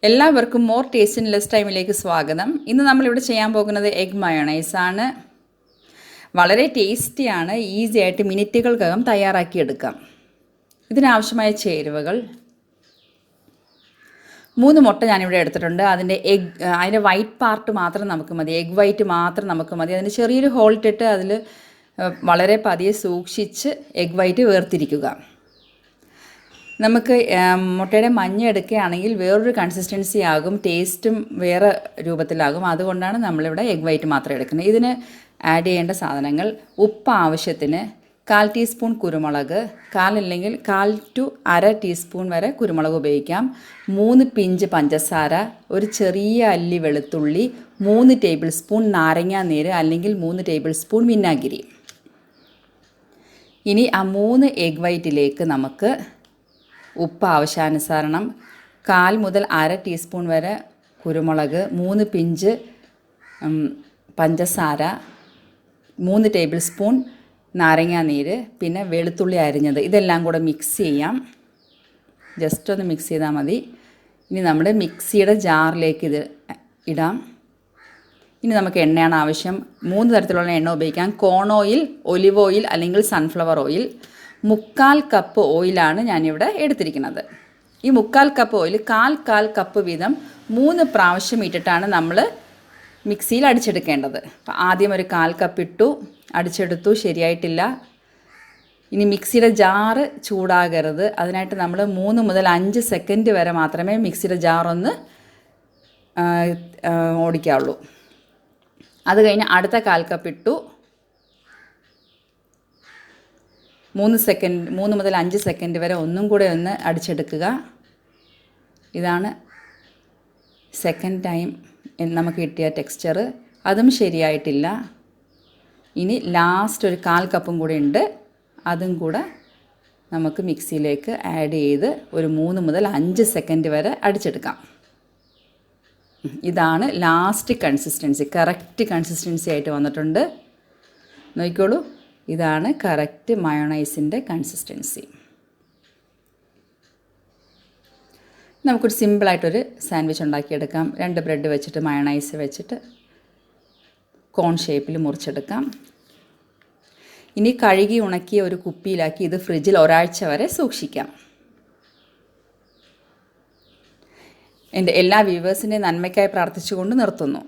എല്ലാവർക്കും more taste in less ടൈമിലേക്ക് സ്വാഗതം. ഇന്ന് നമ്മളിവിടെ ചെയ്യാൻ പോകുന്നത് എഗ് മയോണൈസ് ആണ്. വളരെ ടേസ്റ്റിയാണ്, ഈസി ആയിട്ട് മിനിറ്റുകൾക്കകം തയ്യാറാക്കിയെടുക്കാം. ഇതിനാവശ്യമായ ചേരുവകൾ: 3 മുട്ട ഞാനിവിടെ എടുത്തിട്ടുണ്ട്. അതിൻ്റെ വൈറ്റ് പാർട്ട് മാത്രം നമുക്ക് മതി, എഗ് വൈറ്റ് മാത്രം നമുക്ക് മതി. അതിന് ചെറിയൊരു ഹോൾ ഇട്ടിട്ട് അതിൽ വളരെ പതിയെ സൂക്ഷിച്ച് എഗ് വൈറ്റ് വേർതിരിക്കുക. നമുക്ക് മുട്ടയുടെ മഞ്ഞ എടുക്കുകയാണെങ്കിൽ വേറൊരു കൺസിസ്റ്റൻസി ആകും, ടേസ്റ്റും വേറെ രൂപത്തിലാകും. അതുകൊണ്ടാണ് നമ്മളിവിടെ എഗ് വൈറ്റ് മാത്രം എടുക്കുന്നത്. ഇതിന് ആഡ് ചെയ്യേണ്ട സാധനങ്ങൾ: ഉപ്പ് ആവശ്യത്തിന്, 1/4 ടീസ്പൂൺ കുരുമുളക്, 1/4 അല്ലെങ്കിൽ 1/4 to 1/2 ടീസ്പൂൺ വരെ കുരുമുളക് ഉപയോഗിക്കാം, 3 പിഞ്ച് പഞ്ചസാര, ഒരു ചെറിയ അല്ലി വെളുത്തുള്ളി, 3 ടേബിൾ സ്പൂൺ നാരങ്ങാനീര് അല്ലെങ്കിൽ 3 ടേബിൾ സ്പൂൺ വിനാഗിരി. ഇനി ആ 3 എഗ് വൈറ്റിലേക്ക് നമുക്ക് ഉപ്പ് ആവശ്യാനുസരണം, 1/4 മുതൽ 1/2 ടീസ്പൂൺ വരെ കുരുമുളക്, 3 പിഞ്ച് പഞ്ചസാര, 3 ടേബിൾ സ്പൂൺ നാരങ്ങാനീര്, പിന്നെ വെളുത്തുള്ളി അരിഞ്ഞത്, ഇതെല്ലാം കൂടെ മിക്സ് ചെയ്യാം. ജസ്റ്റ് ഒന്ന് മിക്സ് ചെയ്താൽ മതി. ഇനി നമ്മൾ മിക്സിയുടെ ജാറിലേക്ക് ഇത് ഇടാം. ഇനി നമുക്ക് എണ്ണയാണ് ആവശ്യം. 3 തരത്തിലുള്ള എണ്ണ ഉപയോഗിക്കാം: കോൺ ഓയിൽ, ഒലിവ് ഓയിൽ അല്ലെങ്കിൽ സൺഫ്ലവർ ഓയിൽ. 3/4 കപ്പ് ഓയിലാണ് ഞാനിവിടെ എടുത്തിരിക്കുന്നത്. ഈ 3/4 കപ്പ് ഓയിൽ 1/4 കപ്പ് വീതം 3 പ്രാവശ്യം ഇട്ടിട്ടാണ് നമ്മൾ മിക്സിയിൽ അടിച്ചെടുക്കേണ്ടത്. അപ്പോൾ ആദ്യം ഒരു 1/4 കപ്പ് ഇട്ടു, അടിച്ചെടുത്തു, ശരിയായിട്ടില്ല. ഇനി മിക്സിയുടെ ജാറ് ചൂടാകരുത്. അതിനായിട്ട് നമ്മൾ 3 മുതൽ 5 സെക്കൻഡ് വരെ മാത്രമേ മിക്സിയുടെ ജാറൊന്ന് ഓടിക്കാവുള്ളൂ. അത് കഴിഞ്ഞ് അടുത്ത 1/4 കപ്പ് ഇട്ടു, 3 മുതൽ 5 സെക്കൻഡ് വരെ ഒന്നും കൂടെ ഒന്ന് അടിച്ചെടുക്കുക. ഇതാണ് സെക്കൻഡ് ടൈം നമുക്ക് കിട്ടിയ ടെക്സ്ചർ. അതും ശരിയായിട്ടില്ല. ഇനി ലാസ്റ്റ് ഒരു 1/4 കപ്പും കൂടെ ഉണ്ട്, അതും കൂടെ നമുക്ക് മിക്സിയിലേക്ക് ആഡ് ചെയ്ത് ഒരു 3 മുതൽ 5 സെക്കൻഡ് വരെ അടിച്ചെടുക്കാം. ഇതാണ് ലാസ്റ്റ് കൺസിസ്റ്റൻസി. കറക്റ്റ് കൺസിസ്റ്റൻസി ആയിട്ട് വന്നിട്ടുണ്ട്. നോക്കിക്കോളൂ, ഇതാണ് കറക്റ്റ് മയോണൈസിൻ്റെ കൺസിസ്റ്റൻസി. നമുക്കൊരു സിമ്പിളായിട്ടൊരു സാൻഡ്വിച്ച് ഉണ്ടാക്കിയെടുക്കാം. 2 ബ്രെഡ് വെച്ചിട്ട് മയോണൈസ് വെച്ചിട്ട് കോൺ ഷേപ്പിൽ മുറിച്ചെടുക്കാം. ഇനി കഴുകി ഉണക്കിയ ഒരു കുപ്പിയിലാക്കി ഇത് ഫ്രിഡ്ജിൽ ഒരാഴ്ച വരെ സൂക്ഷിക്കാം. എൻ്റെ എല്ലാ വ്യൂവേഴ്സിൻ്റെയും നന്മയ്ക്കായി പ്രാർത്ഥിച്ചുകൊണ്ട് നിർത്തുന്നു.